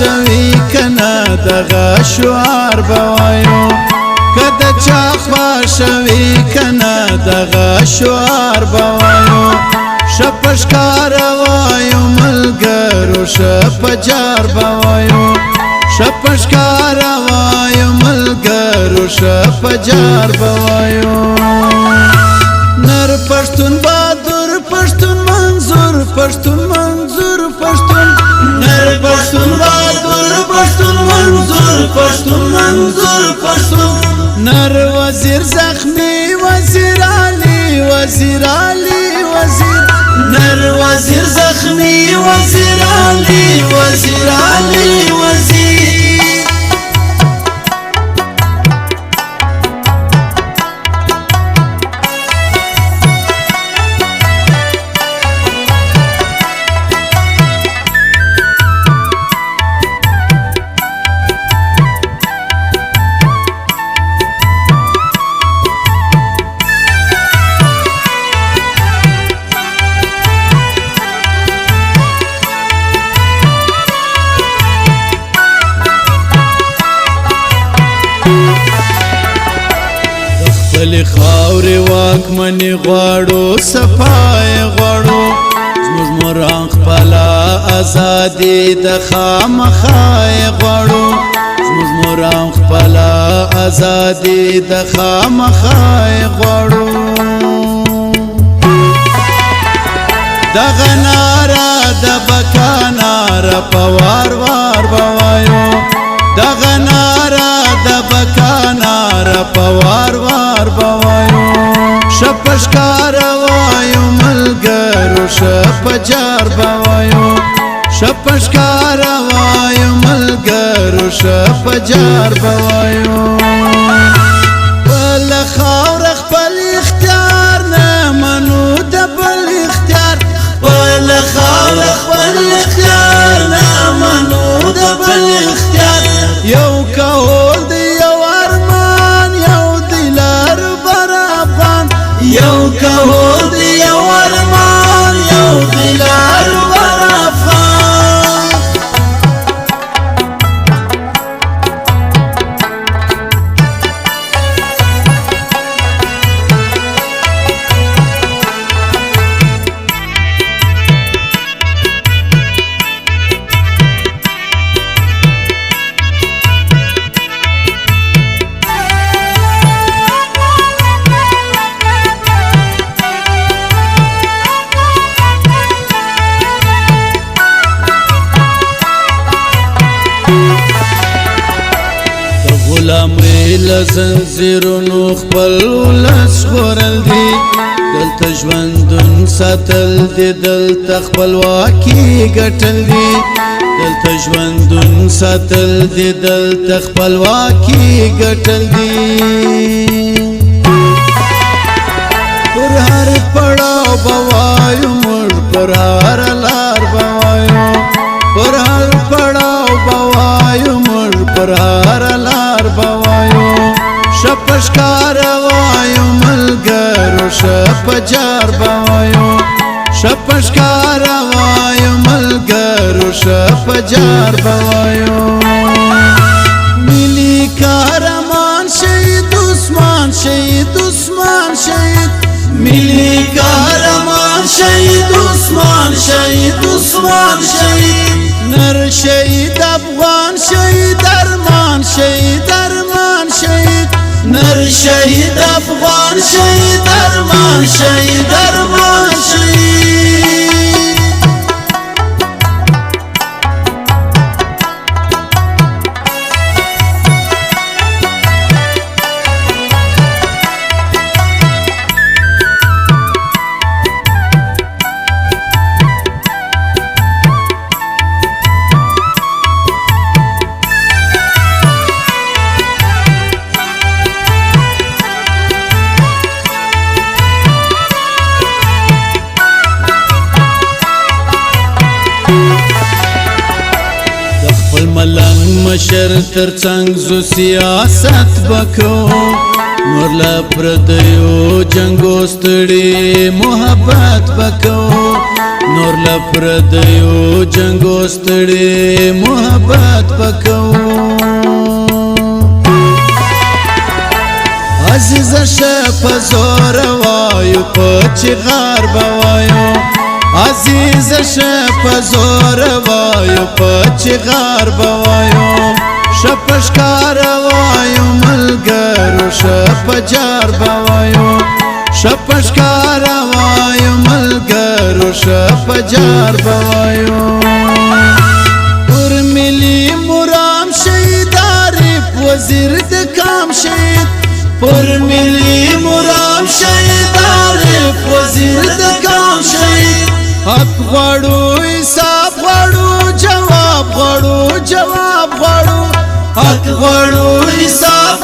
خواشوي کنه دغه شعار بوایو کده چا خواشوي کنه دغه شعار بوایو شپشکار وایو ملګرو شپجار بوایو شپشکار وایو ملګرو شپجار بوایو نر پښتون بہادر پښتون منظور پښتون منظور پښتون نر پښتون بہادر پښتون منظور پښتون منظور پښتون نر وزیر زخمی وزیر علی وزیر علی وزیر نر وزیر زخمی وزیر علی وزیر علی وزیر خپل خاورې واکمني غواړو صفای غواړو زموږ موران خپله ازادي د خامخای غواړو زموږ موران خپله ازادي د خامخای غواړو دغه ناره د بقا ناره په وار وار بوایو دغه ناره د بقا ناره په وار وار بوایو شپشکار وایو ملګرو شپجار بوایو شپشکار وایو ملګرو شپجار بوایو بل خاور خپل اختیار نه منو د بل اختیار بل خاور خپل اختیار نه منو د بل اختیار یو کول دی یو ارمان یو دلار بر افغان یو کول دی یو ارمان یو دلار بر افغان غلامۍ له زنځیرونو خپل ولس ژغورل دي دلته ژوندون ساتل دي دلته خپلواکي ګټل دي دلته ژوندون ساتل دي دلته خپلواکي ګټل دي پر هر پړاو بوایو موږ پر هر لار بوایو پر هر پړاو بوایو موږ پر هر لار بوایو شپشکار وایو ملګرو شپجار بوایو شپشکار وایو ملګرو شپجار بوایو ملي قهرمان شهید عثمان شهید عثمان شهید ملي قهرمان شهید عثمان شهید عثمان شهید نر شهید افغان شهید ارمان شهید ارمان شهید نر شهید افغان شهید ارمان شهید ارمان شهید ملنګ مشر ترڅنګ زو سیاست وکړو نور لا پردیو جنگو ستړي محبت وکړو نور لپردیو جنگو ستړي محبت پکو عزیز شپ زور وایو پچ غار بوایو عزیز شپ زور وایو پچ غار بوایو شپشکار وایو ملګرو شپ جار بوایو شپشکار وایو ملګرو شپ جار بوایو پر ملي مرام شهید عارف وزیر د کام شهید پر ملي مرام شهید عارف وزیر د کام شهید حق غواړو حساب غواړو جواب غواړو جواب غواړو حق غواړو حساب